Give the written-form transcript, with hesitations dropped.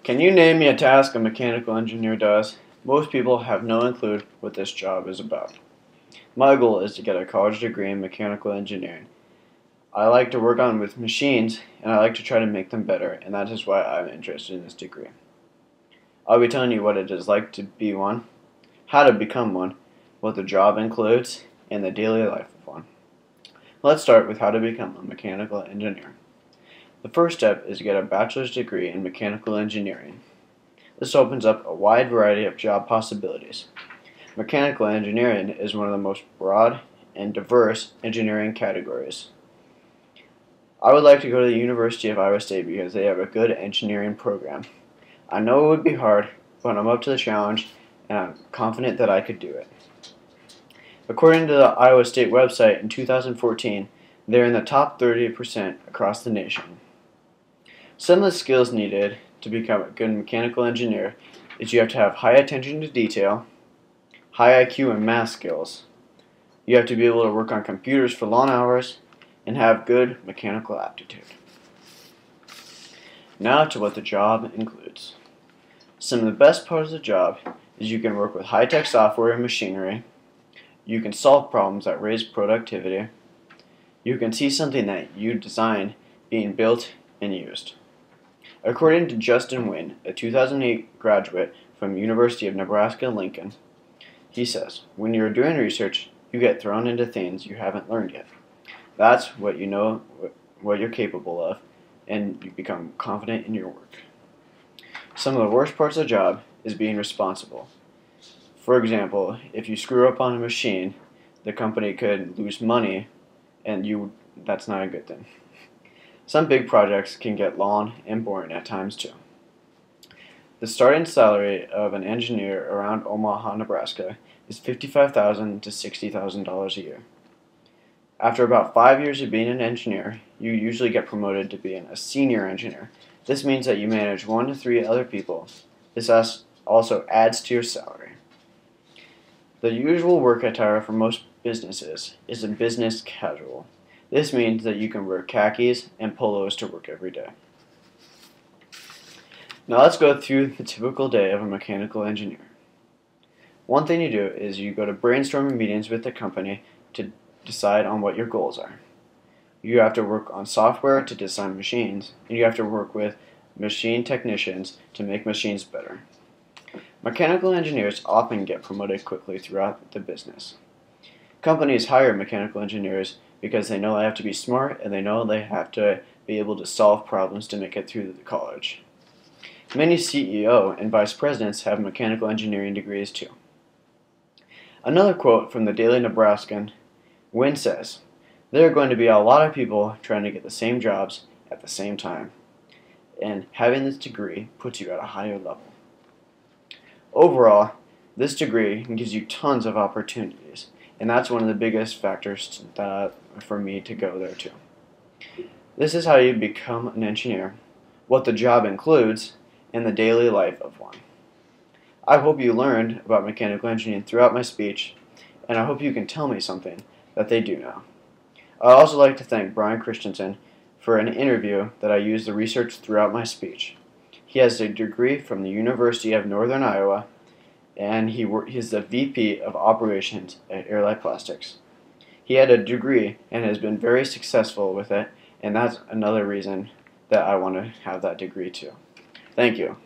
Can you name me a task a mechanical engineer does? Most people have no clue what this job is about. My goal is to get a college degree in mechanical engineering. I like to work on with machines and I like to try to make them better, and that is why I'm interested in this degree. I'll be telling you what it is like to be one, how to become one, what the job includes, and the daily life of one. Let's start with how to become a mechanical engineer. The first step is to get a bachelor's degree in mechanical engineering. This opens up a wide variety of job possibilities. Mechanical engineering is one of the most broad and diverse engineering categories. I would like to go to the University of Iowa State because they have a good engineering program. I know it would be hard, but I'm up to the challenge and I'm confident that I could do it. According to the Iowa State website in 2014, they're in the top 30% across the nation. Some of the skills needed to become a good mechanical engineer is you have to have high attention to detail, high IQ and math skills. You have to be able to work on computers for long hours and have good mechanical aptitude. Now to what the job includes. Some of the best parts of the job is you can work with high-tech software and machinery. You can solve problems that raise productivity. You can see something that you designed being built and used. According to Justin Wynn, a 2008 graduate from University of Nebraska-Lincoln, he says, when you're doing research, you get thrown into things you haven't learned yet. That's what you know, what you're capable of, and you become confident in your work. Some of the worst parts of the job is being responsible. For example, if you screw up on a machine, the company could lose money, and that's not a good thing. Some big projects can get long and boring at times too. The starting salary of an engineer around Omaha, Nebraska is $55,000 to $60,000 a year. After about 5 years of being an engineer, you usually get promoted to being a senior engineer. This means that you manage 1 to 3 other people. This also adds to your salary. The usual work attire for most businesses is a business casual. This means that you can wear khakis and polos to work every day. Now let's go through the typical day of a mechanical engineer. One thing you do is you go to brainstorming meetings with the company to decide on what your goals are. You have to work on software to design machines, and you have to work with machine technicians to make machines better. Mechanical engineers often get promoted quickly throughout the business. Companies hire mechanical engineers because they know they have to be smart and they know they have to be able to solve problems to make it through the college. Many CEO and vice presidents have mechanical engineering degrees too. Another quote from the Daily Nebraskan, Wynn says, there are going to be a lot of people trying to get the same jobs at the same time, and having this degree puts you at a higher level. Overall, this degree gives you tons of opportunities, and that's one of the biggest factors for me to go there too. This is how you become an engineer, what the job includes, and the daily life of one. I hope you learned about mechanical engineering throughout my speech, and I hope you can tell me something that they do know. I'd also like to thank Brian Christensen for an interview that I used to research throughout my speech. He has a degree from the University of Northern Iowa, and he's the VP of Operations at Airlight Plastics. He had a degree and has been very successful with it, and that's another reason that I want to have that degree too. Thank you.